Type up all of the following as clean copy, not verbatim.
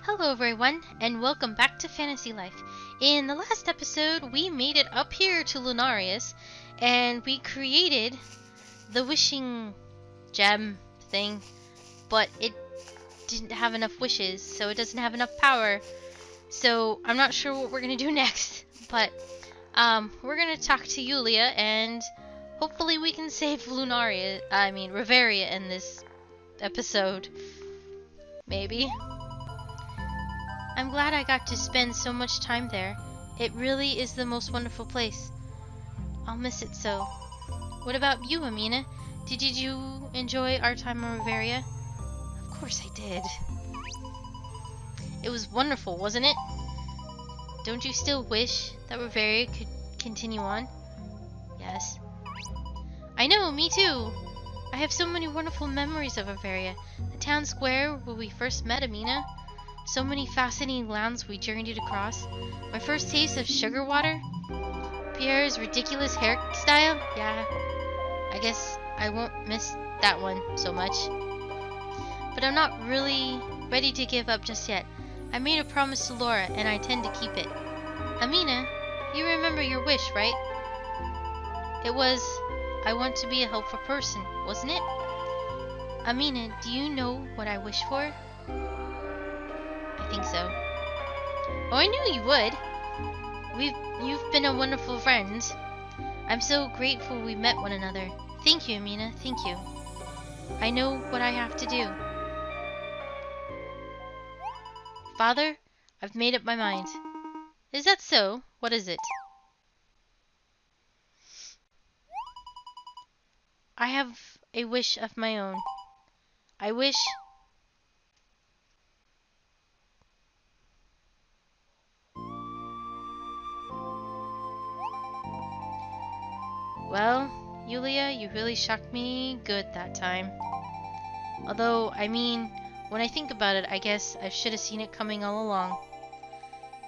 Hello everyone, and welcome back to Fantasy Life. In the last episode, we made it up here to Lunarius, and we created the wishing gem thing, but it didn't have enough wishes, so it doesn't have enough power. So I'm not sure what we're gonna do next, but we're gonna talk to Yulia, and hopefully we can save Reveria in this episode. Maybe. I'm glad I got to spend so much time there. It really is the most wonderful place. I'll miss it so. What about you, Amina? Did you enjoy our time in Reveria? Of course I did. It was wonderful, wasn't it? Don't you still wish that Reveria could continue on? Yes. I know, me too. I have so many wonderful memories of Reveria. The town square where we first met Amina. So many fascinating lands we journeyed across. My first taste of sugar water. Pierre's ridiculous hairstyle. Yeah, I guess I won't miss that one so much. But I'm not really ready to give up just yet. I made a promise to Laura and I intend to keep it. Amina, you remember your wish, right? It was, I want to be a helpful person, wasn't it? Amina, do you know what I wish for? I think so. Oh, I knew you would. You've been a wonderful friend. I'm so grateful we met one another. Thank you, Amina. Thank you. I know what I have to do. Father, I've made up my mind. Is that so? What is it? I have a wish of my own. I wish... Well, Yulia, you really shocked me good that time. Although, I mean, when I think about it, I guess I should have seen it coming all along.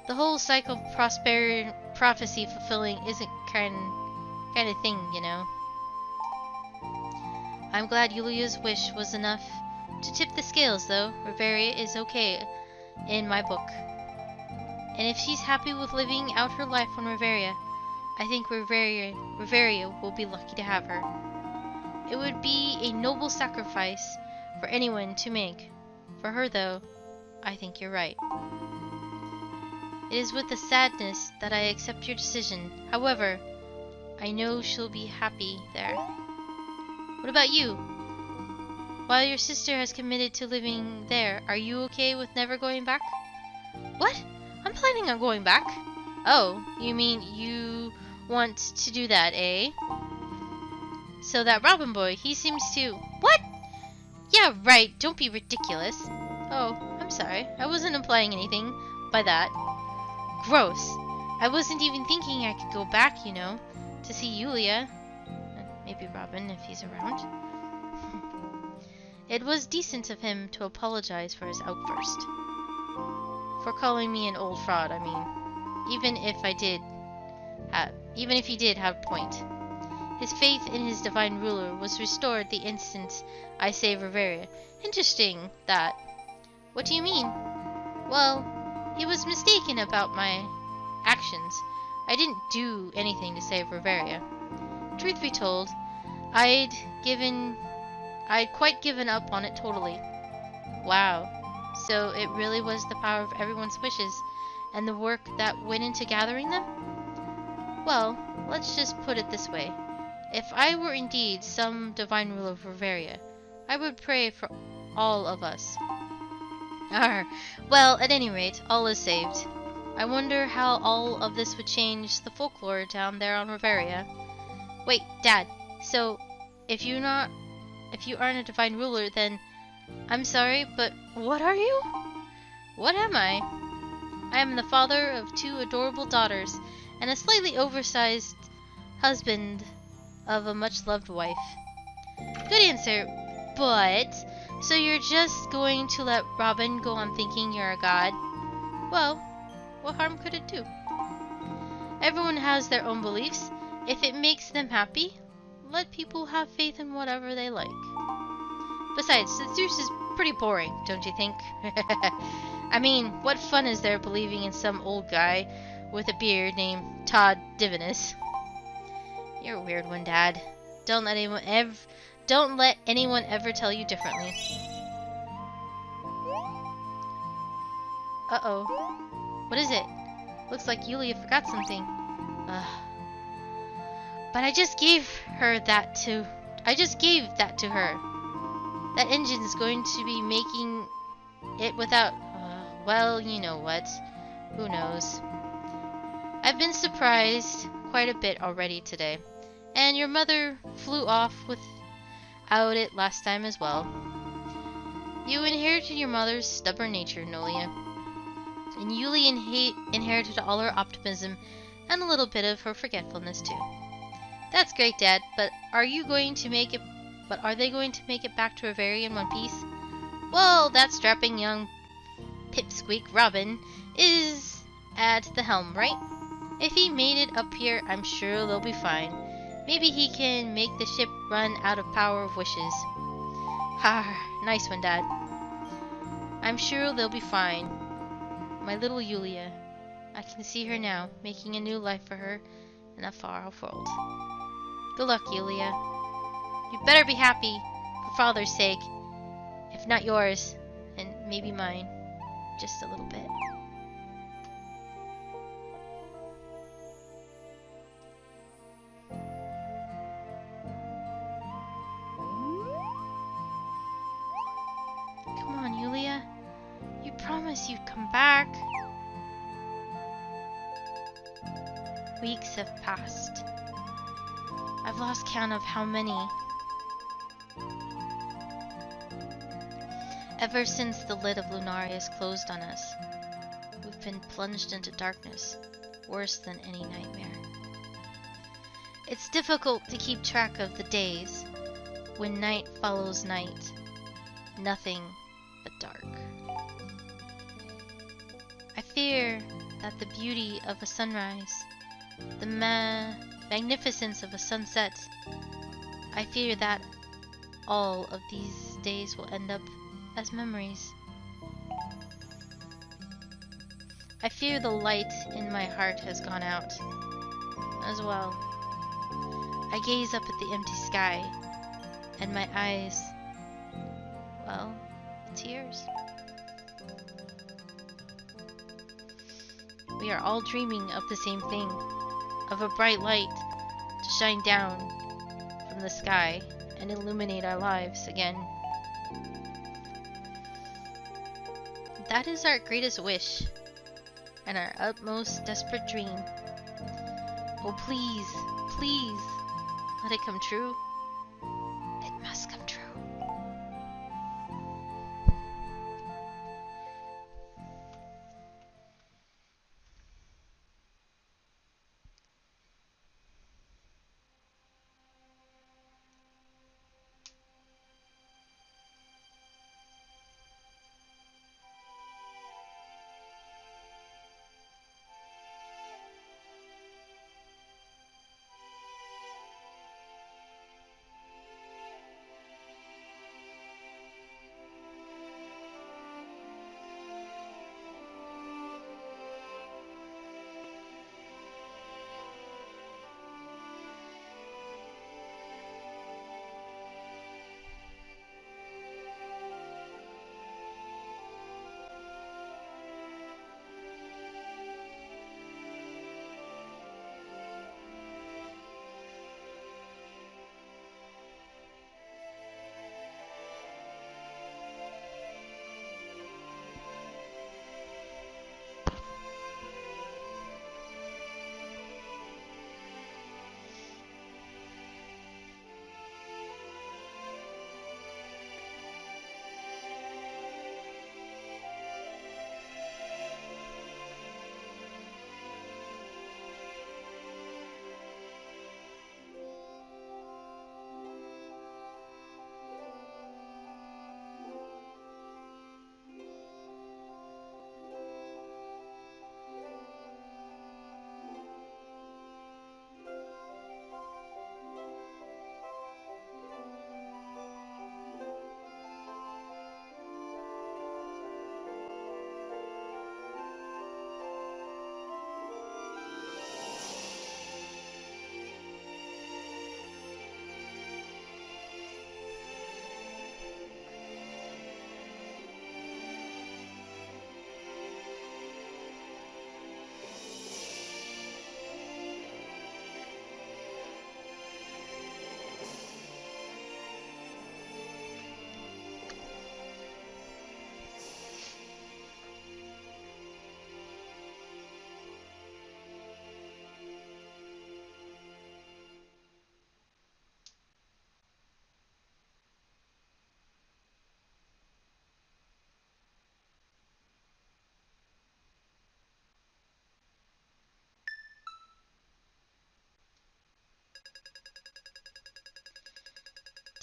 The whole cycle of prophecy fulfilling isn't kind of thing, you know. I'm glad Yulia's wish was enough to tip the scales, though. Reveria is okay in my book. And if she's happy with living out her life on Reveria, I think Reveria will be lucky to have her. It would be a noble sacrifice for anyone to make. For her, though, I think you're right. It is with the sadness that I accept your decision. However, I know she'll be happy there. What about you? While your sister has committed to living there, are you okay with never going back? What? I'm planning on going back. Oh, you mean you want to do that, eh? So that Robin boy, he seems to... What? Yeah, right, don't be ridiculous. Oh, I'm sorry. I wasn't implying anything by that. Gross. I wasn't even thinking I could go back, you know, to see Yulia. Maybe Robin, if he's around. It was decent of him to apologize for his outburst. For calling me an old fraud, I mean. Even if he did have a point. His faith in his divine ruler was restored the instant I saved Reveria. Interesting, that. What do you mean? Well, he was mistaken about my actions. I didn't do anything to save Reveria. Truth be told, I'd quite given up on it totally. Wow. So it really was the power of everyone's wishes and the work that went into gathering them? Well, let's just put it this way. If I were indeed some divine ruler of Reveria, I would pray for all of us. Well, at any rate, all is saved. I wonder how all of this would change the folklore down there on Reveria. Wait, Dad, so if you aren't a divine ruler, then I'm sorry, but what are you? What am I? I am the father of 2 adorable daughters and a slightly oversized husband of a much-loved wife. Good answer, but... So you're just going to let Robin go on thinking you're a god? Well, what harm could it do? Everyone has their own beliefs. If it makes them happy, let people have faith in whatever they like. Besides, since Zeus is pretty boring, don't you think? I mean, what fun is there believing in some old guy with a beard named Todd Divinus? You're a weird one, Dad. Don't let anyone ever tell you differently. Uh-oh. What is it? Looks like Yulia forgot something. Ugh. But I just gave that to her. That engine's going to be making it without... well, you know what. Who knows. I've been surprised quite a bit already today. And your mother flew off without it last time as well. You inherited your mother's stubborn nature, Nolia. And Yulia inherited all her optimism and a little bit of her forgetfulness too. That's great, Dad, but are they going to make it back to Reveria in one piece? Well, that strapping young pipsqueak Robin is at the helm, right? If he made it up here, I'm sure they'll be fine. Maybe he can make the ship run out of power of wishes. Ha, nice one, Dad. I'm sure they'll be fine. My little Yulia. I can see her now, making a new life for her in a far-off world. Good luck, Yulia. You better be happy, for Father's sake. If not yours, and maybe mine. Just a little bit. Come on, Yulia. You promised you'd come back. Weeks have passed. I've lost count of how many. Ever since the lid of Lunarius closed on us, we've been plunged into darkness, worse than any nightmare. It's difficult to keep track of the days when night follows night, nothing but dark. I fear that the beauty of a sunrise, the magnificence of a sunset, I fear that all of these days will end up as memories. I fear the light in my heart has gone out as well. I gaze up at the empty sky, and my eyes, well, tears. We are all dreaming of the same thing, of a bright light to shine down from the sky and illuminate our lives again. That is our greatest wish, and our utmost desperate dream. Oh please, please, let it come true. It must come true.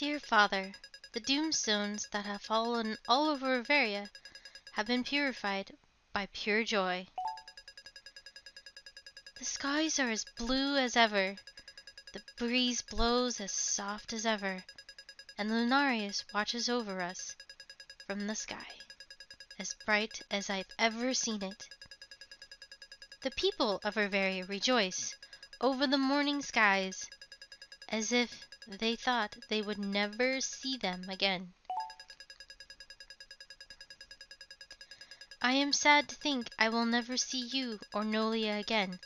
Dear Father, the doomstones that have fallen all over Riveria have been purified by pure joy. The skies are as blue as ever, the breeze blows as soft as ever, and Lunarius watches over us from the sky, as bright as I've ever seen it. The people of Riveria rejoice over the morning skies, as if they thought they would never see them again. I am sad to think I will never see you or Nolia again.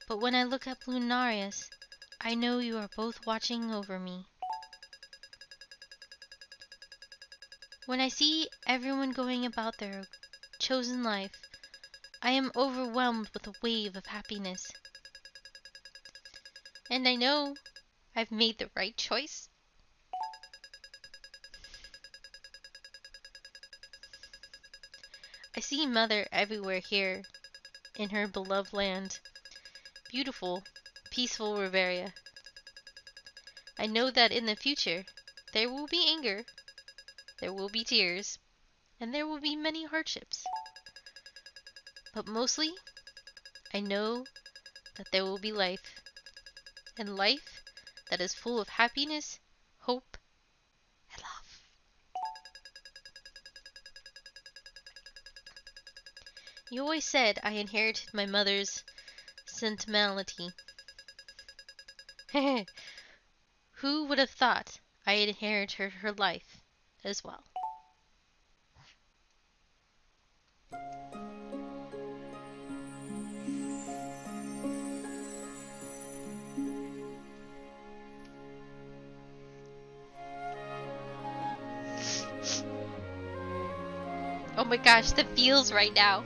But when I look at Lunarius, I know you are both watching over me. When I see everyone going about their chosen life, I am overwhelmed with a wave of happiness. And I know I've made the right choice. I see Mother everywhere here, in her beloved land. Beautiful, peaceful Riveria. I know that in the future, there will be anger, there will be tears, and there will be many hardships. But mostly, I know that there will be life, and life that is full of happiness, hope, and love. You always said I inherited my mother's sentimentality. Who would have thought I had inherited her life as well? Oh my gosh, the feels right now.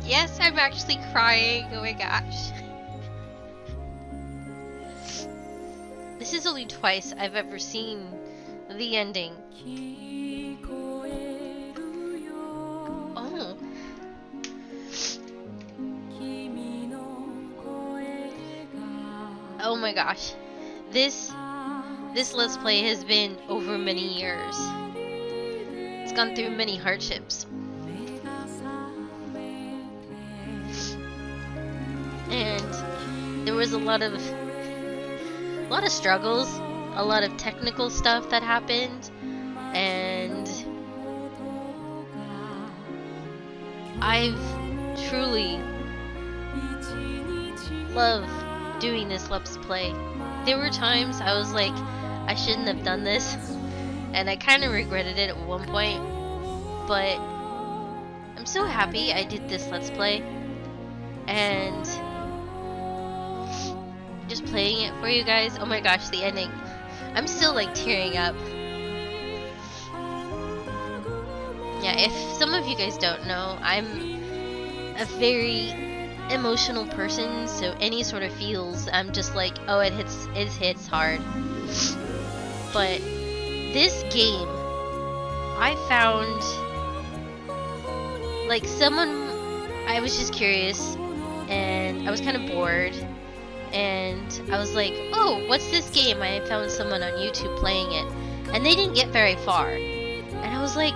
Yes, I'm actually crying. Oh my gosh. This is only twice I've ever seen the ending. Oh. Oh my gosh. This Let's Play has been over many years. It's gone through many hardships. And there was a lot of struggles, a lot of technical stuff that happened, and I've truly loved doing this Let's Play. There were times I was like, I shouldn't have done this, and I kind of regretted it at one point, but I'm so happy I did this Let's Play, and just playing it for you guys. Oh my gosh, the ending. I'm still like tearing up. Yeah, if some of you guys don't know, I'm a very emotional person, so any sort of feels, I'm just like, oh, it hits hard. But this game, I found like I was just curious and I was kind of bored, and I was like, oh, what's this game? I found someone on YouTube playing it, and they didn't get very far, and I was like,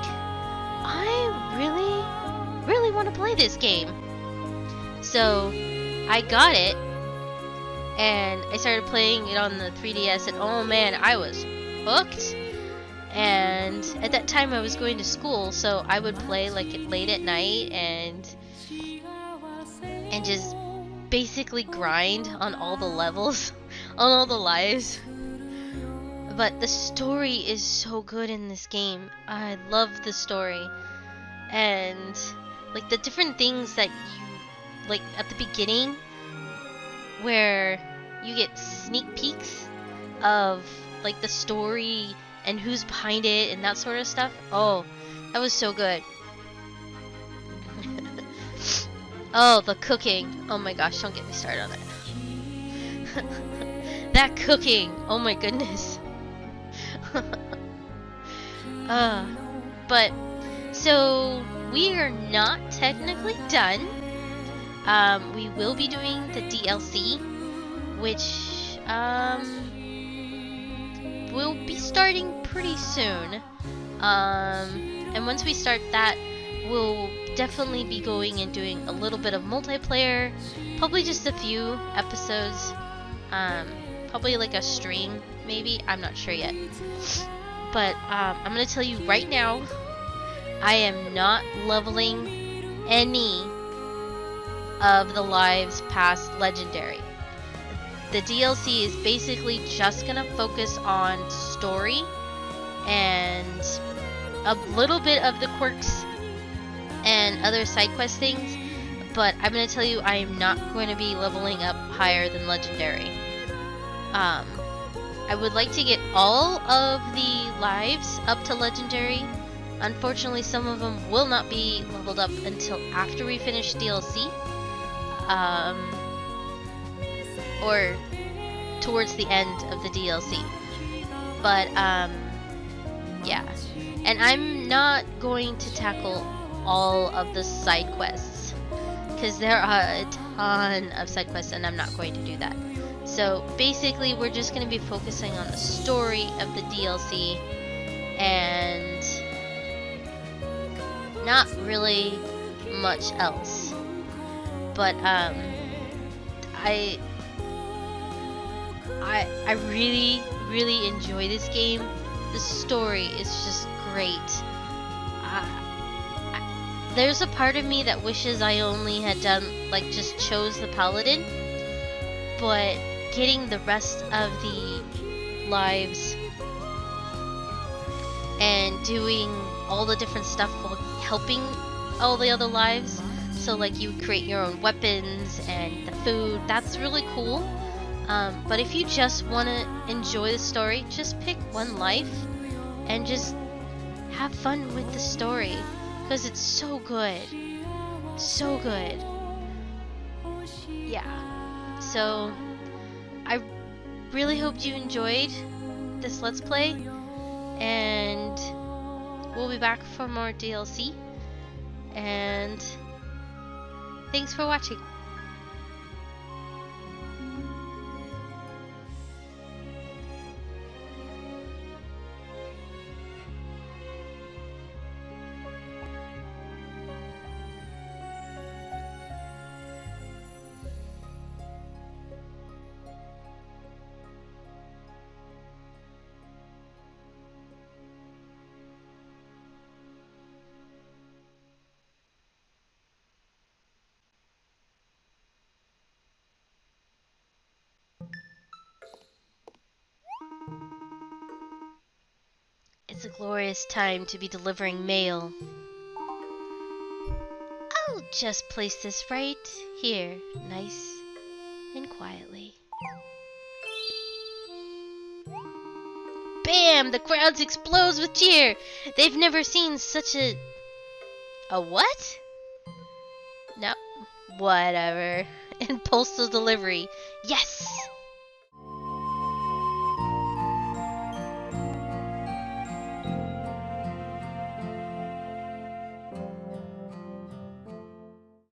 I really want to play this game. So I got it and I started playing it on the 3DS, and oh man, I was hooked. And at that time I was going to school, so I would play like late at night and just basically grind on all the levels, on all the lives. But the story is so good in this game. I love the story, and like the different things that you like at the beginning, where you get sneak peeks of like the story and who's behind it and that sort of stuff. Oh, that was so good. Oh, the cooking. Oh my gosh, don't get me started on that. That cooking. Oh my goodness. But, so, we are not technically done. We will be doing the DLC, which, we'll be starting pretty soon. And once we start that, we'll definitely be going and doing a little bit of multiplayer, probably just a few episodes, probably like a stream, maybe, I'm not sure yet. But, I'm gonna tell you right now, I am not leveling any of the lives past Legendary. The DLC is basically just gonna focus on story and a little bit of the quirks and other side quest things, but I'm gonna tell you I am not going to be leveling up higher than Legendary. I would like to get all of the lives up to Legendary. Unfortunately, some of them will not be leveled up until after we finish DLC. Or towards the end of the DLC. But, yeah. And I'm not going to tackle all of the side quests, because there are a ton of side quests and I'm not going to do that. So basically we're just going to be focusing on the story of the DLC and not really much else. But I really enjoy this game. The story is just great. There's a part of me that wishes I only had done, like, just chose the Paladin, but getting the rest of the lives and doing all the different stuff while helping all the other lives, so like you create your own weapons and the food, that's really cool. But if you just want to enjoy the story, just pick one life and just have fun with the story, because it's so good. So good. Yeah. So, I really hope you enjoyed this Let's Play, and we'll be back for more DLC, and thanks for watching. It's a glorious time to be delivering mail. I'll just place this right here, nice and quietly. Bam! The crowd explodes with cheer! They've never seen such a... A what? No, whatever. And postal delivery. Yes!